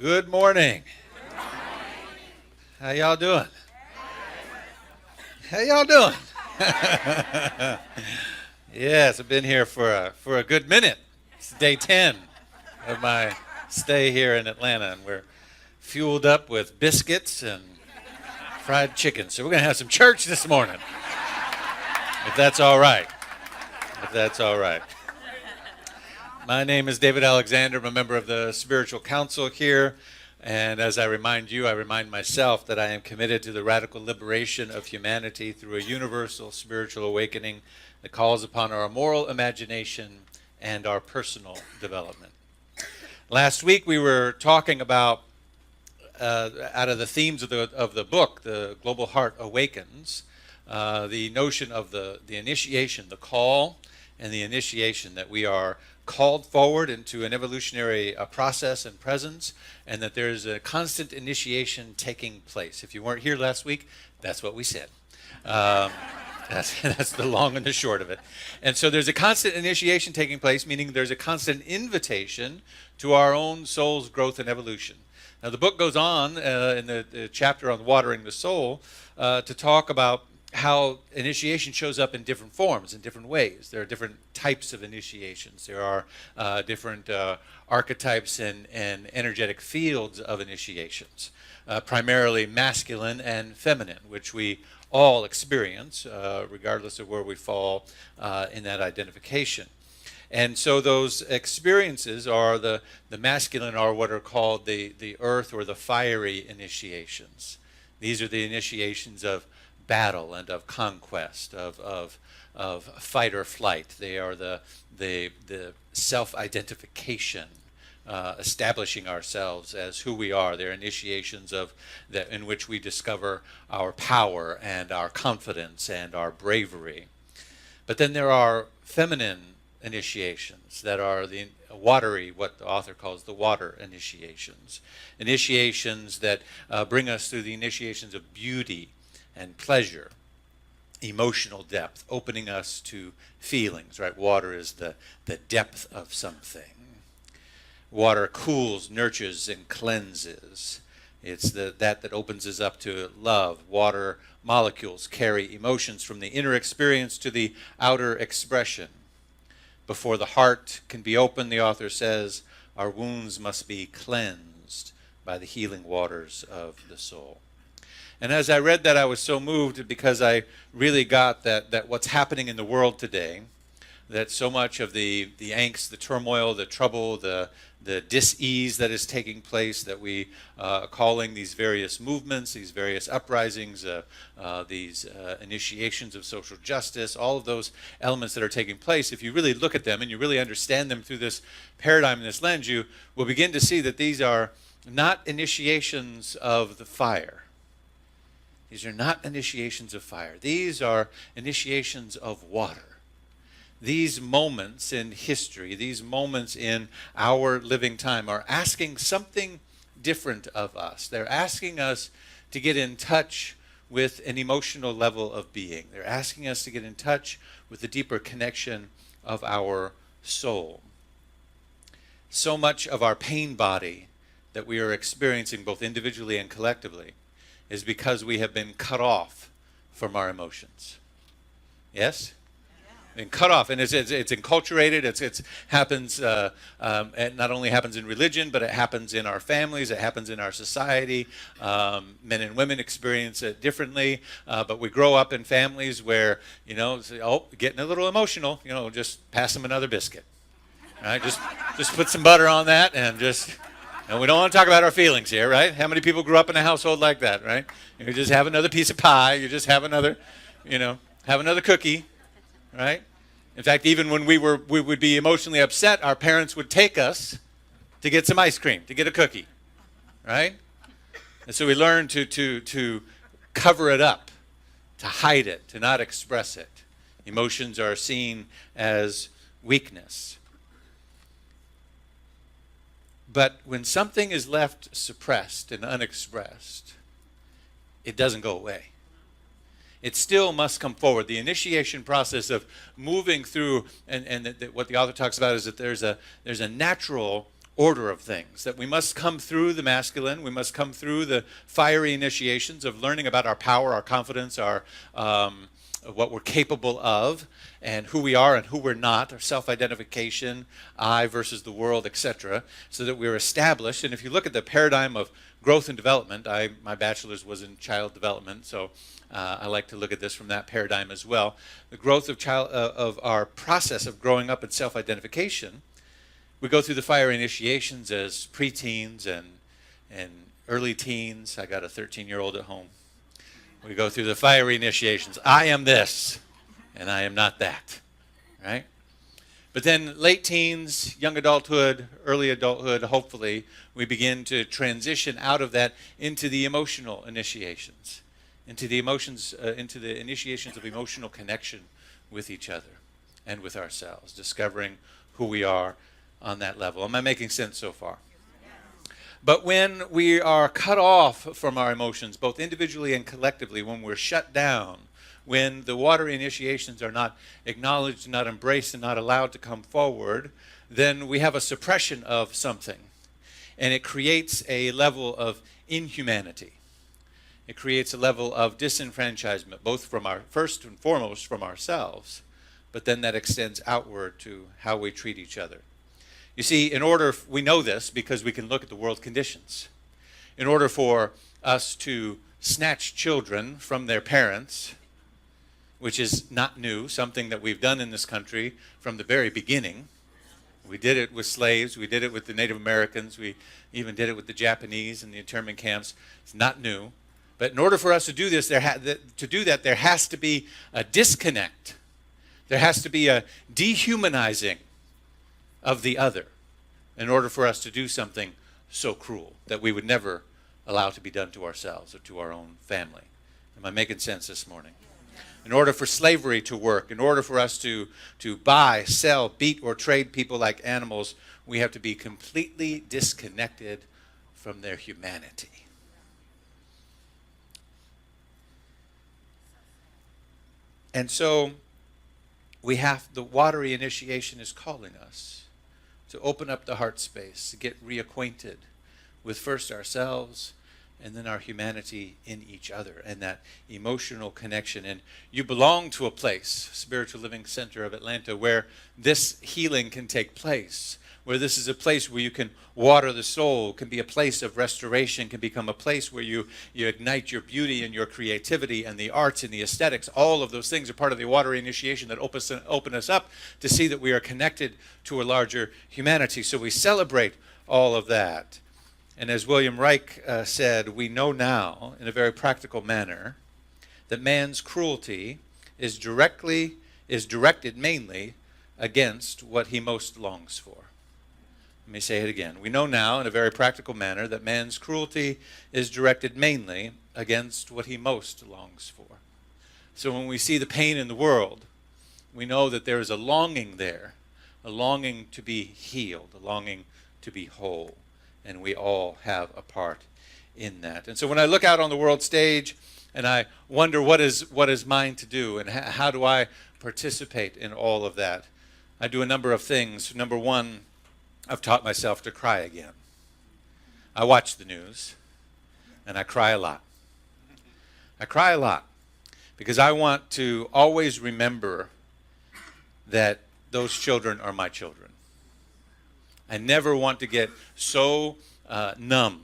Good morning. How y'all doing? How y'all doing? Yes, I've been here for a good minute. It's day 10 of my stay here in Atlanta, and we're fueled up with biscuits and fried chicken. So we're going to have some church this morning, if that's all right. If that's all right. My name is David Alexander. I'm a member of the Spiritual Council here. And as I remind you, I remind myself that I am committed to the radical liberation of humanity through a universal spiritual awakening that calls upon our moral imagination and our personal development. Last week we were talking about, out of the themes of the book, The Global Heart Awakens, the notion of the initiation, the call and the initiation, that we are called forward into an evolutionary process and presence, and that there's a constant initiation taking place. If you weren't here last week, that's what we said. That's the long and the short of it. And so there's a constant initiation taking place, meaning there's a constant invitation to our own soul's growth and evolution. Now the book goes on in the chapter on watering the soul to talk about how initiation shows up in different forms, in different ways. There are different types of initiations. There are different archetypes and energetic fields of initiations, primarily masculine and feminine, which we all experience, regardless of where we fall in that identification. And so those experiences are the masculine are what are called the earth or the fiery initiations. These are the initiations of battle and of conquest, of fight or flight. They are the self-identification, establishing ourselves as who we are. They're initiations in which we discover our power and our confidence and our bravery. But then there are feminine initiations that are the watery, what the author calls the water initiations. Initiations that bring us through the initiations of beauty and pleasure, emotional depth, opening us to feelings, right? Water is the depth of something. Water cools, nurtures, and cleanses. It's that opens us up to love. Water molecules carry emotions from the inner experience to the outer expression. Before the heart can be opened, the author says, our wounds must be cleansed by the healing waters of the soul. And as I read that, I was so moved because I really got that what's happening in the world today, that so much of the angst, the turmoil, the trouble, the dis-ease that is taking place, that we are calling these various movements, these various uprisings, these initiations of social justice, all of those elements that are taking place, if you really look at them and you really understand them through this paradigm and this lens, you will begin to see that these are not initiations of the fire. These are not initiations of fire. These are initiations of water. These moments in history, these moments in our living time are asking something different of us. They're asking us to get in touch with an emotional level of being. They're asking us to get in touch with the deeper connection of our soul. So much of our pain body that we are experiencing, both individually and collectively, is because we have been cut off from our emotions. Yes? Been cut off, and it's enculturated. It happens. It not only happens in religion, but it happens in our families. It happens in our society. Men and women experience it differently, but we grow up in families where say, oh, getting a little emotional. Just pass them another biscuit. Right? Just put some butter on that, and just. And we don't want to talk about our feelings here, right? How many people grew up in a household like that, right? You just have another piece of pie. You just have another, have another cookie, right? In fact, even when we would be emotionally upset, our parents would take us to get some ice cream, to get a cookie, right? And so we learn to cover it up, to hide it, to not express it. Emotions are seen as weakness. But when something is left suppressed and unexpressed, it doesn't go away. It still must come forward. The initiation process of moving through, and what the author talks about is that there's a natural order of things, that we must come through the masculine, we must come through the fiery initiations of learning about our power, our confidence, our what we're capable of, and who we are and who we're not, our self-identification, I versus the world, etc., so that we're established. And if you look at the paradigm of growth and development, my bachelor's was in child development, so I like to look at this from that paradigm as well. The growth of our process of growing up in self-identification, we go through the fiery initiations as preteens and early teens. I got a 13-year-old at home. We go through the fiery initiations. I am this, and I am not that, right? But then late teens, young adulthood, early adulthood, hopefully, we begin to transition out of that into the emotional initiations, into the initiations of emotional connection with each other and with ourselves, discovering who we are on that level. Am I making sense so far? But when we are cut off from our emotions, both individually and collectively, when we're shut down, when the water initiations are not acknowledged, not embraced, and not allowed to come forward, then we have a suppression of something. And it creates a level of inhumanity. It creates a level of disenfranchisement, both from first and foremost from ourselves, but then that extends outward to how we treat each other. You see, we know this because we can look at the world conditions. In order for us to snatch children from their parents, which is not new, something that we've done in this country from the very beginning. We did it with slaves. We did it with the Native Americans. We even did it with the Japanese in the internment camps. It's not new. But in order for us to do this, there has to be a disconnect. There has to be a dehumanizing of the other in order for us to do something so cruel that we would never allow to be done to ourselves or to our own family. Am I making sense this morning? In order for slavery to work, in order for us to buy, sell, beat, or trade people like animals, we have to be completely disconnected from their humanity. And so the watery initiation is calling us to open up the heart space, to get reacquainted with first ourselves and then our humanity in each other and that emotional connection. And you belong to a place, Spiritual Living Center of Atlanta, where this healing can take place, where this is a place where you can water the soul, can be a place of restoration, can become a place where you ignite your beauty and your creativity and the arts and the aesthetics. All of those things are part of the water initiation that open us up to see that we are connected to a larger humanity. So we celebrate all of that. And as William Reich said, we know now, in a very practical manner, that man's cruelty is directed mainly against what he most longs for. Let me say it again. We know now, in a very practical manner, that man's cruelty is directed mainly against what he most longs for. So when we see the pain in the world, we know that there is a longing there, a longing to be healed, a longing to be whole. And we all have a part in that. And so when I look out on the world stage and I wonder what is mine to do and how do I participate in all of that, I do a number of things. Number one, I've taught myself to cry again. I watch the news, and I cry a lot. I cry a lot because I want to always remember that those children are my children. I never want to get so numb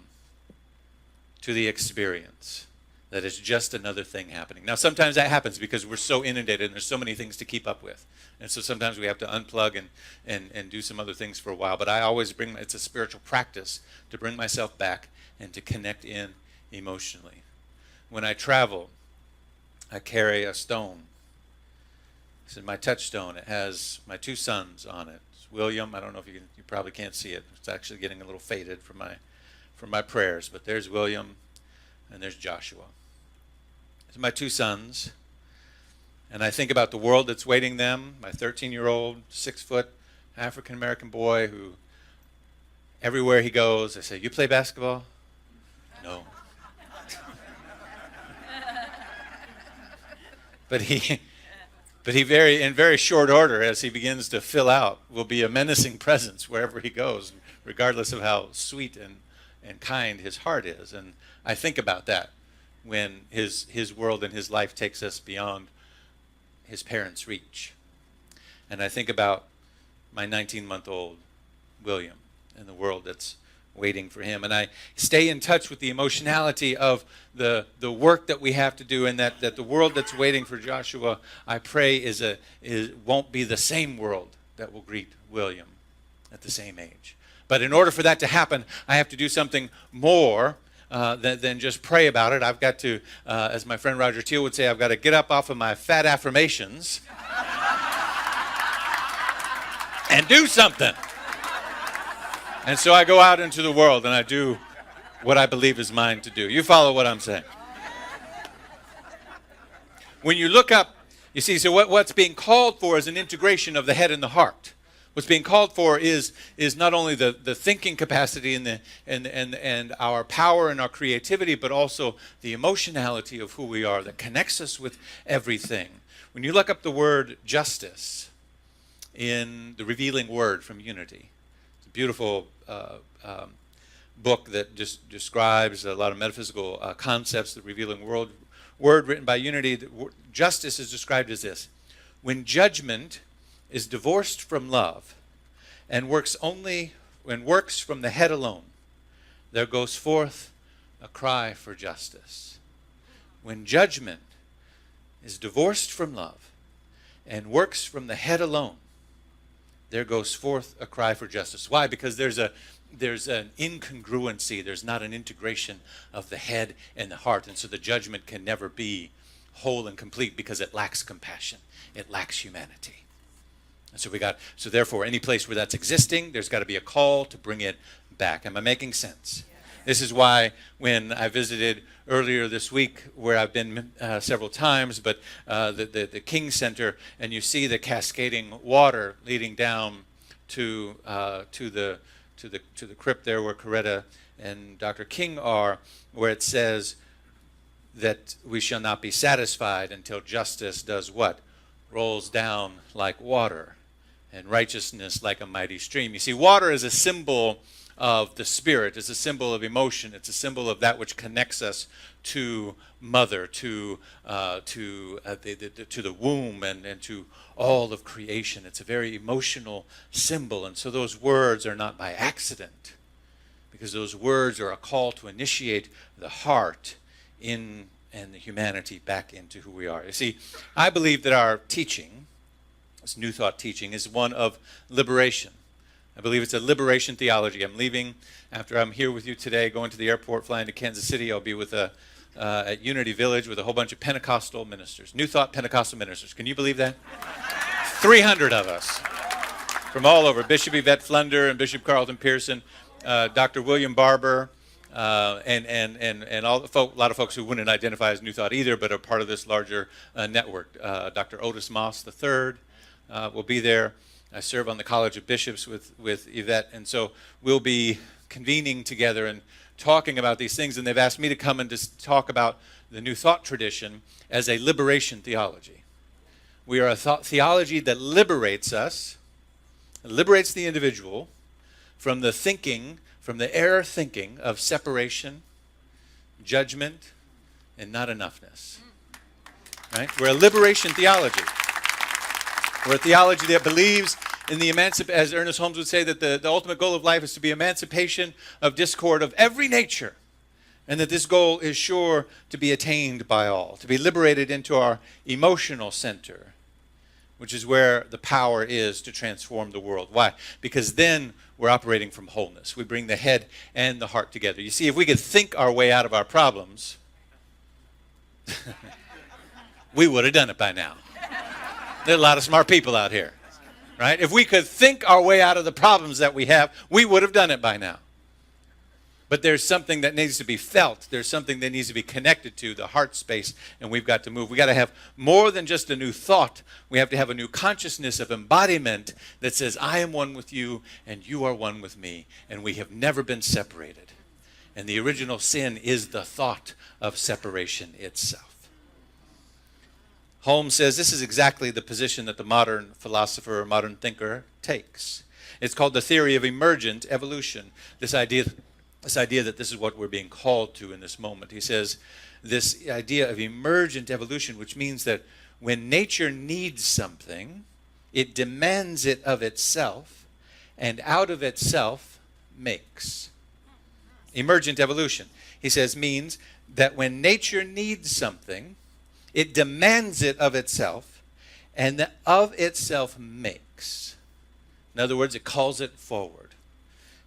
to the experience that it's just another thing happening. Now, sometimes that happens because we're so inundated and there's so many things to keep up with. And so sometimes we have to unplug and do some other things for a while. But I always it's a spiritual practice to bring myself back and to connect in emotionally. When I travel, I carry a stone. It's in my touchstone. It has my two sons on it. It's William. I don't know if you probably can't see it. It's actually getting a little faded from my prayers. But there's William and there's Joshua. It's my two sons. And I think about the world that's waiting them, my 13-year-old, 6-foot African-American boy who everywhere he goes, I say, "You play basketball?" "No." But he in very short order, as he begins to fill out, will be a menacing presence wherever he goes, regardless of how sweet and kind his heart is. And I think about that when his world and his life takes us beyond his parents' reach. And I think about my 19-month-old William and the world that's waiting for him. And I stay in touch with the emotionality of the work that we have to do, and that the world that's waiting for Joshua, I pray, won't be the same world that will greet William at the same age. But in order for that to happen, I have to do something more than just pray about it. I've got to, as my friend Roger Teal would say, I've got to get up off of my fat affirmations and do something. And so I go out into the world and I do what I believe is mine to do. You follow what I'm saying? When you look up, you see, so what's being called for is an integration of the head and the heart. What's being called for is not only the thinking capacity and our power and our creativity, but also the emotionality of who we are that connects us with everything. When you look up the word justice in the Revealing Word from Unity, it's a beautiful book that just describes a lot of metaphysical concepts, the Revealing Word written by Unity. Justice is described as this: when judgment is divorced from love and works from the head alone, there goes forth a cry for justice. When judgment is divorced from love and works from the head alone, there goes forth a cry for justice. Why? Because there's an incongruency. There's not an integration of the head and the heart. And so the judgment can never be whole and complete because it lacks compassion. It lacks humanity. And so therefore, any place where that's existing, there's got to be a call to bring it back. Am I making sense? Yes. This is why when I visited earlier this week, where I've been several times, but the King Center, and you see the cascading water leading down to the crypt there where Coretta and Dr. King are, where it says that we shall not be satisfied until justice does what? Rolls down like water, and righteousness like a mighty stream. You see, water is a symbol of the spirit. It's a symbol of emotion. It's a symbol of that which connects us to Mother, to the womb, and to all of creation. It's a very emotional symbol, and so those words are not by accident, because those words are a call to initiate the heart and the humanity back into who we are. You see, I believe that our teaching, this New Thought teaching, is one of liberation. I believe it's a liberation theology. I'm leaving after I'm here with you today, going to the airport, flying to Kansas City. I'll be with at Unity Village with a whole bunch of Pentecostal ministers, New Thought Pentecostal ministers. Can you believe that? 300 of us from all over. Bishop Yvette Flunder and Bishop Carlton Pearson, Dr. William Barber, and all a lot of folks who wouldn't identify as New Thought either, but are part of this larger network. Dr. Otis Moss III will be there. I serve on the College of Bishops with Yvette, and so we'll be convening together and talking about these things, and they've asked me to come and just talk about the New Thought tradition as a liberation theology. We are a theology that liberates us, liberates the individual from the thinking, from the error thinking of separation, judgment, and not enoughness. Right? We're a liberation theology. We're a theology that believes in the as Ernest Holmes would say, that the ultimate goal of life is to be emancipation of discord of every nature, and that this goal is sure to be attained by all, to be liberated into our emotional center, which is where the power is to transform the world. Why? Because then we're operating from wholeness. We bring the head and the heart together. You see, if we could think our way out of our problems, we would have done it by now. There are a lot of smart people out here, right? If we could think our way out of the problems that we have, we would have done it by now. But there's something that needs to be felt. There's something that needs to be connected to the heart space, and we've got to move. We've got to have more than just a new thought. We have to have a new consciousness of embodiment that says, I am one with you, and you are one with me, and we have never been separated. And the original sin is the thought of separation itself. Holmes says this is exactly the position that the modern philosopher or modern thinker takes. It's called the theory of emergent evolution. This idea that this is what we're being called to in this moment. He says this idea of emergent evolution, which means that when nature needs something, it demands it of itself, and out of itself makes. Emergent evolution, he says, means that when nature needs something, it demands it of itself, and of itself makes. In other words, it calls it forward.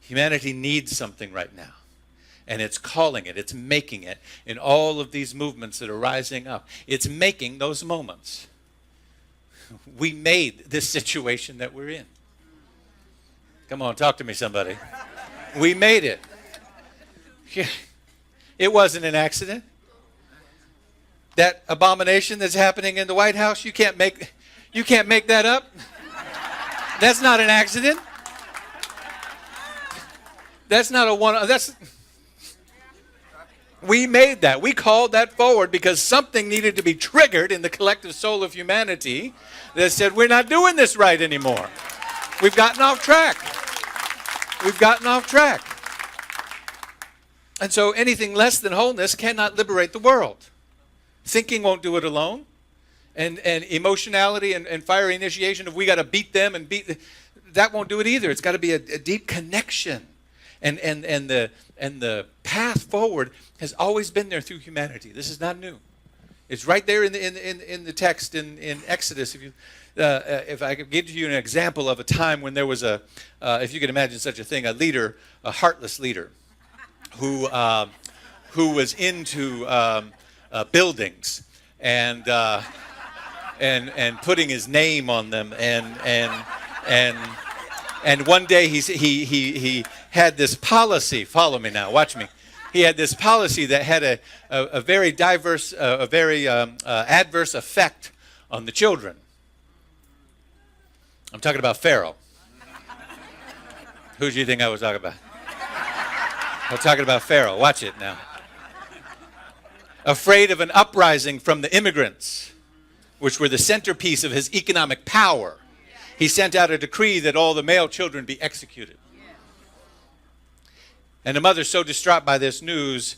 Humanity needs something right now, and it's calling it, it's making it in all of these movements that are rising up. It's making those moments. We made this situation that we're in. Come on, talk to me, somebody. We made it. It wasn't an accident. That abomination that's happening in the White House, you can't make that up. That's not an accident. That's not a one. We made that. We called that forward because something needed to be triggered in the collective soul of humanity that said, we're not doing this right anymore. We've gotten off track. We've gotten off track. And so anything less than wholeness cannot liberate the world. Thinking won't do it alone. And emotionality and fiery initiation of we got to beat them and that won't do it either. It's got to be a deep connection. And the path forward has always been there through humanity. This is not new. It's right there in the text in Exodus. If I could give you an example of a time when there was if you could imagine such a thing, a leader, a heartless leader, who was into buildings and putting his name on them and one day he had this policy. Follow me now. Watch me. He had this policy that had a very diverse, a very adverse effect on the children. I'm talking about Pharaoh. Who do you think I was talking about? I'm talking about Pharaoh. Watch it now. Afraid of an uprising from the immigrants, which were the centerpiece of his economic power, he sent out a decree that all the male children be executed. And the mother, so distraught by this news,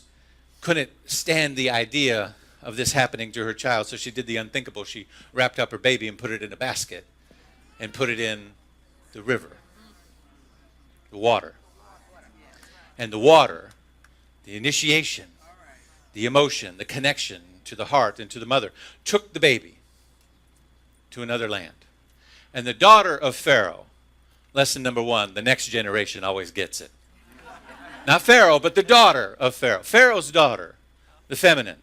couldn't stand the idea of this happening to her child, so she did the unthinkable. She wrapped up her baby and put it in a basket and put it in the river, the water. And the water, the initiation, the emotion, the connection to the heart and to the mother, took the baby to another land. And the daughter of Pharaoh, lesson number one, the next generation always gets it. Not Pharaoh, but the daughter of Pharaoh. Pharaoh's daughter, the feminine.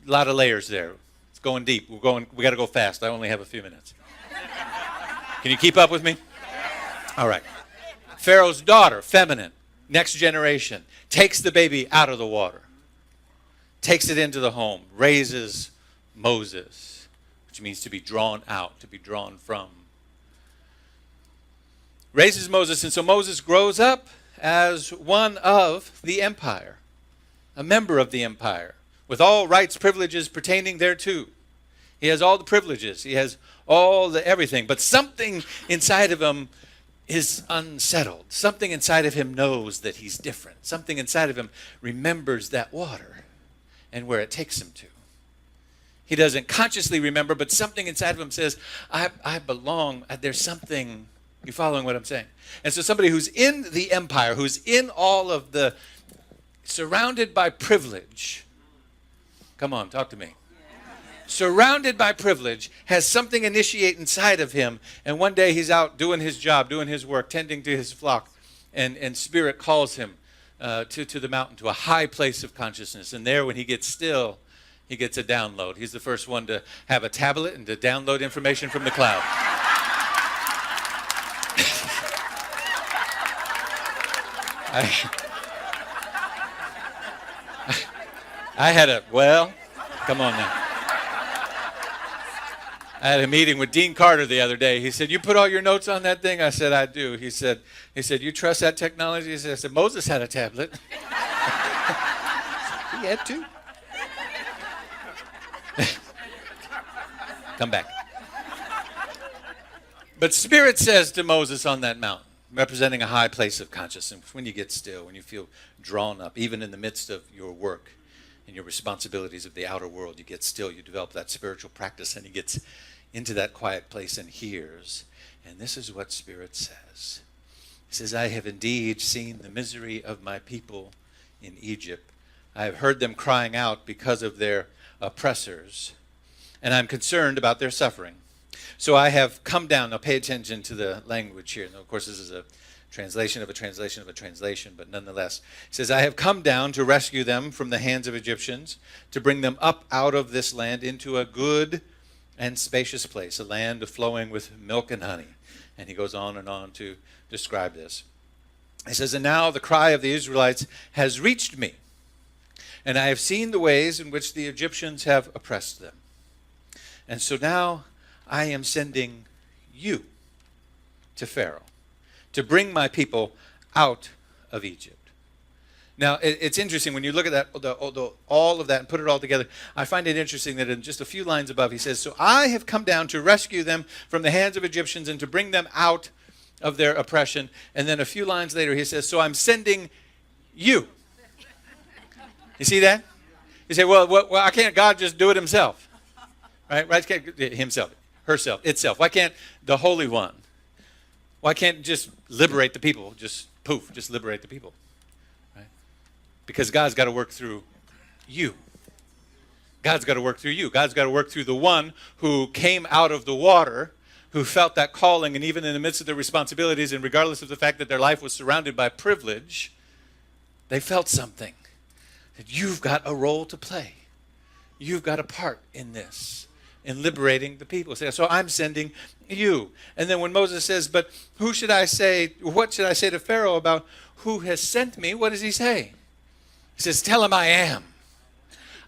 A lot of layers there. It's going deep. We got to go fast. I only have a few minutes. Can you keep up with me? All right. Pharaoh's daughter, feminine, next generation, takes the baby out of the water, takes it into the home, raises Moses, which means to be drawn out, to be drawn from. Raises Moses, and so Moses grows up as one of the empire, a member of the empire, with all rights, privileges pertaining thereto. He has all the privileges. He has all the everything. But something inside of him is unsettled. Something inside of him knows that he's different. Something inside of him remembers that water and where it takes him to. He doesn't consciously remember, but something inside of him says, I belong. There's something. You following what I'm saying? And so somebody who's in the empire, who's in all of the, surrounded by privilege. Come on, talk to me. Surrounded by privilege, has something initiate inside of him, and one day he's out doing his job, doing his work, tending to his flock, and Spirit calls him to the mountain, to a high place of consciousness. And there, when he gets still, he gets a download. He's the first one to have a tablet and to download information from the cloud. Come on now. I had a meeting with Dean Carter the other day. He said, "You put all your notes on that thing?" I said, "I do." He said, "You trust that technology?" I said, "Moses had a tablet." He had two. Come back. But Spirit says to Moses on that mountain, representing a high place of consciousness, when you get still, when you feel drawn up, even in the midst of your work and your responsibilities of the outer world, you get still, you develop that spiritual practice, and he gets into that quiet place and hears. And this is what Spirit says. He says, I have indeed seen the misery of my people in Egypt. I have heard them crying out because of their oppressors, and I'm concerned about their suffering. So I have come down. Now pay attention to the language here. Now, of course, this is a translation of a translation of a translation, but nonetheless. It says, I have come down to rescue them from the hands of Egyptians, to bring them up out of this land into a good and spacious place, a land flowing with milk and honey. And he goes on and on to describe this. He says, and now the cry of the Israelites has reached me, and I have seen the ways in which the Egyptians have oppressed them. And so now I am sending you to Pharaoh to bring my people out of Egypt. Now, it's interesting when you look at that, all of that and put it all together. I find it interesting that in just a few lines above, he says, so I have come down to rescue them from the hands of Egyptians and to bring them out of their oppression. And then a few lines later, he says, so I'm sending you. You see that? You say, well, why can't God just do it himself? Right? Himself, herself, itself. Why can't the Holy One? Why can't just liberate the people? Just poof, just liberate the people. Right? Because God's got to work through you. God's got to work through you. God's got to work through the one who came out of the water, who felt that calling, and even in the midst of their responsibilities, and regardless of the fact that their life was surrounded by privilege, they felt something. That you've got a role to play. You've got a part in this, in liberating the people. So I'm sending you. And then when Moses says, but what should I say to Pharaoh about who has sent me? What does he say? He says, tell him I am.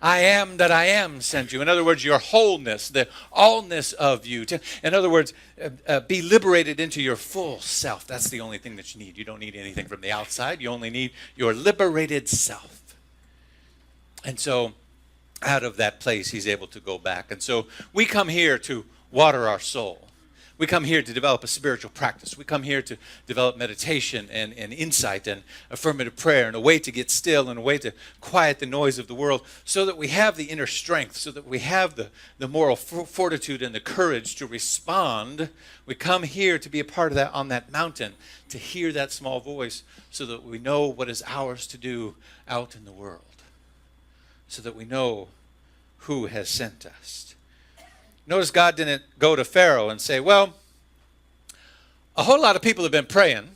I am that I am sent you. In other words, your wholeness, the allness of you. In other words, be liberated into your full self. That's the only thing that you need. You don't need anything from the outside. You only need your liberated self. And so out of that place, he's able to go back. And so we come here to water our soul. We come here to develop a spiritual practice. We come here to develop meditation and insight and affirmative prayer and a way to get still and a way to quiet the noise of the world so that we have the inner strength, so that we have the moral fortitude and the courage to respond. We come here to be a part of that on that mountain, to hear that small voice so that we know what is ours to do out in the world, so that we know who has sent us. Notice God didn't go to Pharaoh and say, well, a whole lot of people have been praying,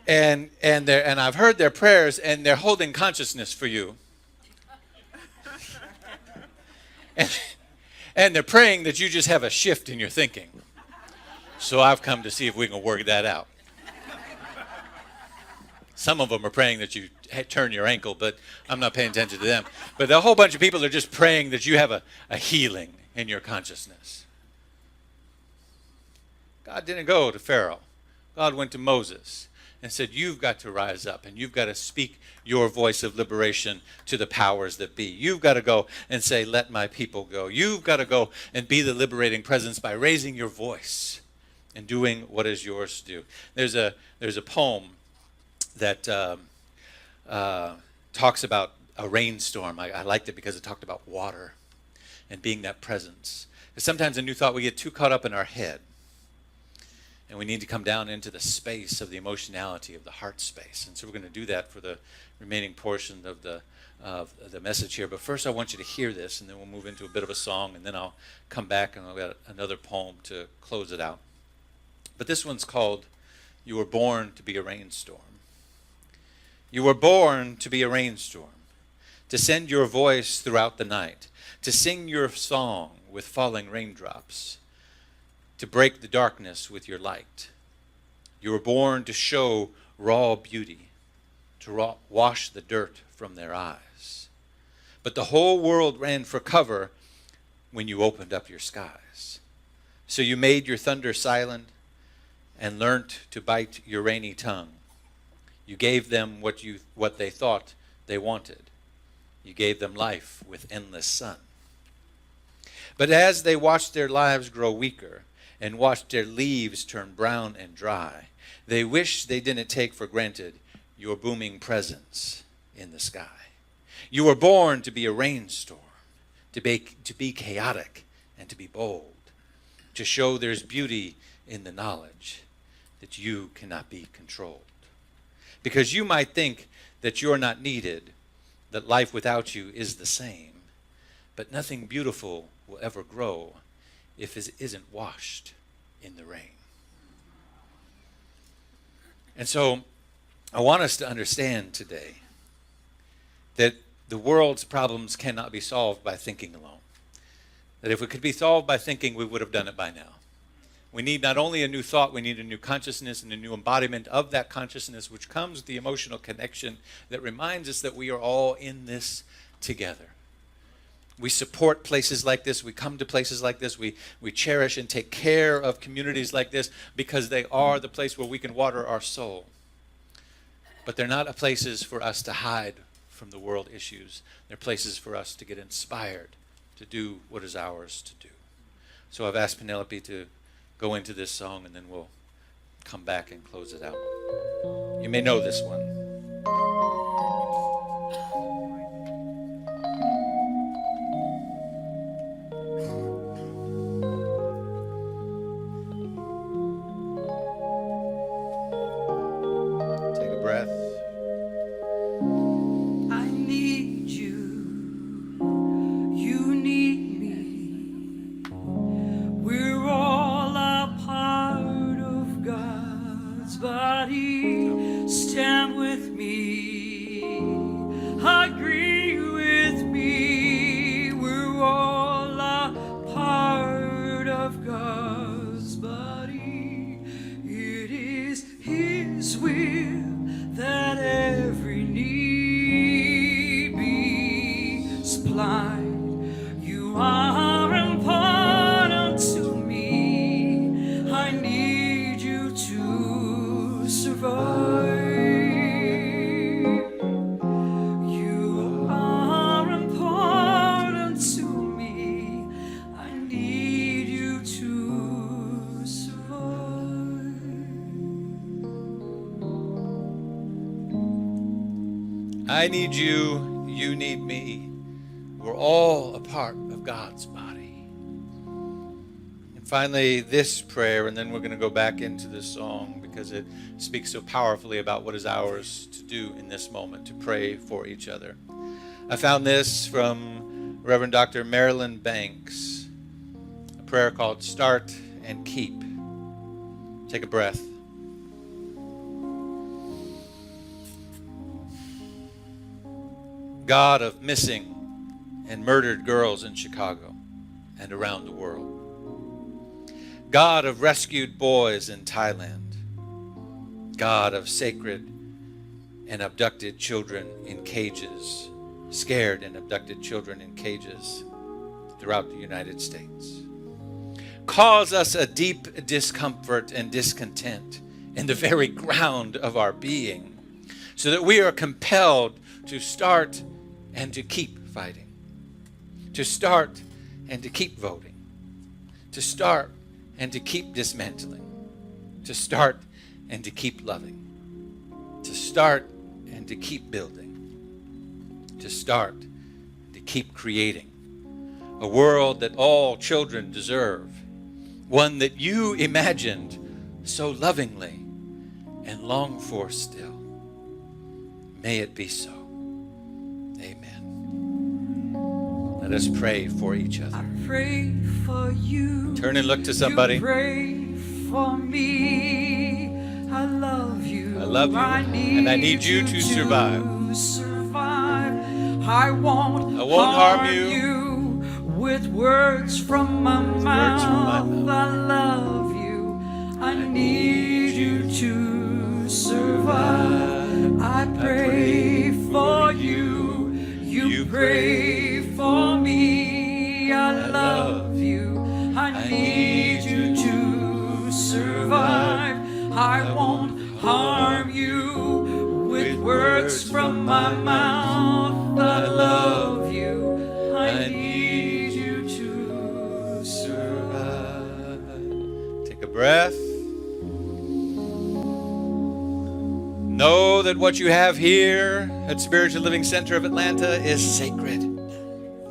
and I've heard their prayers, and they're holding consciousness for you. And they're praying that you just have a shift in your thinking. So I've come to see if we can work that out. Some of them are praying that you turn your ankle, but I'm not paying attention to them. But a whole bunch of people are just praying that you have a healing in your consciousness. God didn't go to Pharaoh. God went to Moses and said, you've got to rise up and you've got to speak your voice of liberation to the powers that be. You've got to go and say, let my people go. You've got to go and be the liberating presence by raising your voice and doing what is yours to do. There's a poem that talks about a rainstorm. I liked it because it talked about water and being that presence. Because sometimes in New Thought we get too caught up in our head, and we need to come down into the space of the emotionality of the heart space. And so we're going to do that for the remaining portion of the message here. But first I want you to hear this, and then we'll move into a bit of a song, and then I'll come back and I've got another poem to close it out. But this one's called You Were Born to Be a Rainstorm. You were born to be a rainstorm, to send your voice throughout the night, to sing your song with falling raindrops, to break the darkness with your light. You were born to show raw beauty, to wash the dirt from their eyes. But the whole world ran for cover when you opened up your skies. So you made your thunder silent and learnt to bite your rainy tongue. You gave them what they thought they wanted. You gave them life with endless sun. But as they watched their lives grow weaker, and watched their leaves turn brown and dry. They wish they didn't take for granted your booming presence in the sky. You were born to be a rainstorm, to be chaotic and to be bold, to show there's beauty in the knowledge that you cannot be controlled. Because you might think that you're not needed, that life without you is the same, but nothing beautiful will ever grow if it isn't washed in the rain. And so I want us to understand today that the world's problems cannot be solved by thinking alone. That if it could be solved by thinking, we would have done it by now. We need not only a new thought, we need a new consciousness and a new embodiment of that consciousness, which comes with the emotional connection that reminds us that we are all in this together. We support places like this. We come to places like this. We cherish and take care of communities like this because they are the place where we can water our soul. But they're not places for us to hide from the world issues. They're places for us to get inspired to do what is ours to do. So I've asked Penelope to go into this song, and then we'll come back and close it out. You may know this one. I need you, you need me. We're all a part of God's body. And finally, this prayer, and then we're going to go back into this song because it speaks so powerfully about what is ours to do in this moment, to pray for each other. I found this from Reverend Dr. Marilyn Banks, a prayer called Start and Keep. Take a breath. God of missing and murdered girls in Chicago and around the world. God of rescued boys in Thailand. God of sacred and abducted children in cages, scared and abducted children in cages throughout the United States. Cause us a deep discomfort and discontent in the very ground of our being, so that we are compelled to start and to keep fighting, to start and to keep voting, to start and to keep dismantling, to start and to keep loving, to start and to keep building, to start and to keep creating a world that all children deserve, one that you imagined so lovingly and long for still. May it be so. Amen. Let us pray for each other. I pray for you. Turn and look to somebody. You pray for me. I love you. I love you. And I need you to survive. I won't harm you with words from my mouth. I love you. I need you to survive. I pray for you. You pray for me. I love you. I need you to survive. I won't harm you with words from my mouth. I love you. I need you to survive. that what you have here at Spiritual Living Center of Atlanta is sacred,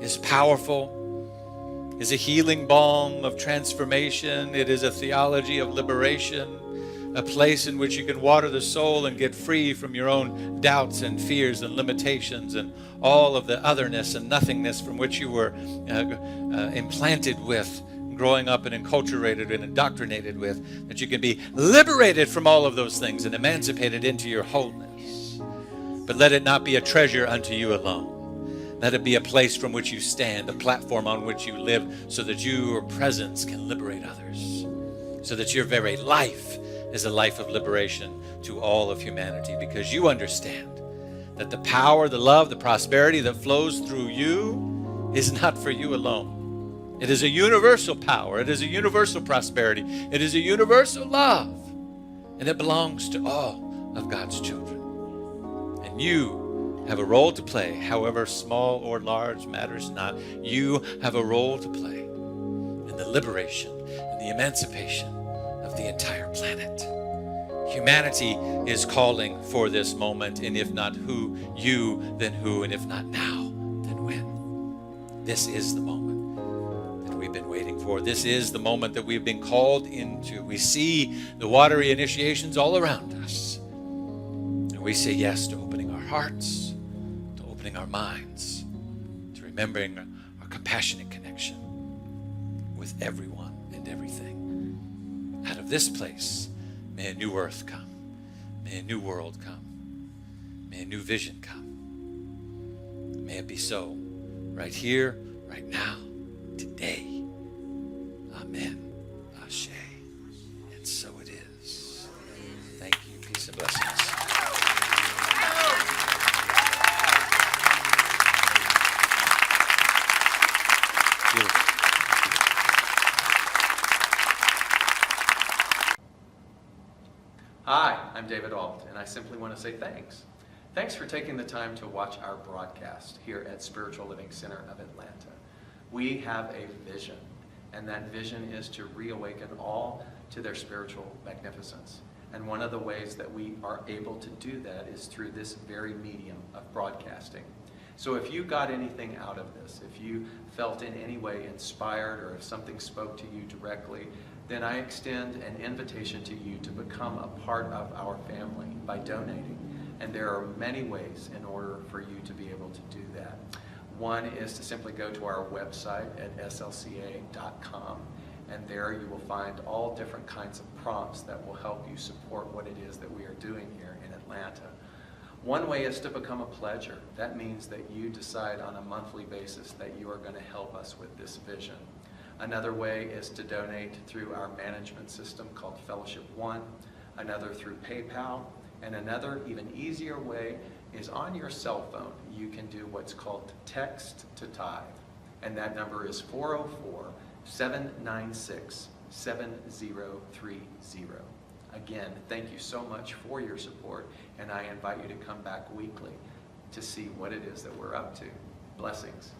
is powerful, is a healing balm of transformation. It is a theology of liberation, a place in which you can water the soul and get free from your own doubts and fears and limitations and all of the otherness and nothingness from which you were implanted with, growing up and enculturated and indoctrinated with, that you can be liberated from all of those things and emancipated into your wholeness. But let it not be a treasure unto you alone. Let it be a place from which you stand, a platform on which you live, so that your presence can liberate others, so that your very life is a life of liberation to all of humanity, because you understand that the power, the love, the prosperity that flows through you is not for you alone. It is a universal power. It is a universal prosperity. It is a universal love, and it belongs to all of God's children. And you have a role to play, however small or large, matters not. You have a role to play in the liberation and the emancipation of the entire planet. Humanity is calling for this moment, and if not who, you, then who, and if not now, then when. This is the moment that we've been waiting for. This is the moment that we've been called into. We see the watery initiations all around us, and we say yes to opening our hearts, opening our minds, to remembering our compassionate connection with everyone and everything. Out of this place, may a new earth come. May a new world come. May a new vision come. May it be so, right here, right now, today. Amen. Ashe. And so it is. Thank you. Peace and blessings. Beautiful. Hi, I'm David Alt, and I simply want to say thanks. Thanks for taking the time to watch our broadcast here at Spiritual Living Center of Atlanta. We have a vision, and that vision is to reawaken all to their spiritual magnificence. And one of the ways that we are able to do that is through this very medium of broadcasting. So if you got anything out of this, if you felt in any way inspired, or if something spoke to you directly, then I extend an invitation to you to become a part of our family by donating. And there are many ways in order for you to be able to do that. One is to simply go to our website at slca.com, and there you will find all different kinds of prompts that will help you support what it is that we are doing here in Atlanta. One way is to become a pledger. That means that you decide on a monthly basis that you are going to help us with this vision. Another way is to donate through our management system called Fellowship One, another through PayPal, and another even easier way is on your cell phone. You can do what's called text to tithe, and that number is 404-796-7030. Again, thank you so much for your support, and I invite you to come back weekly to see what it is that we're up to. Blessings.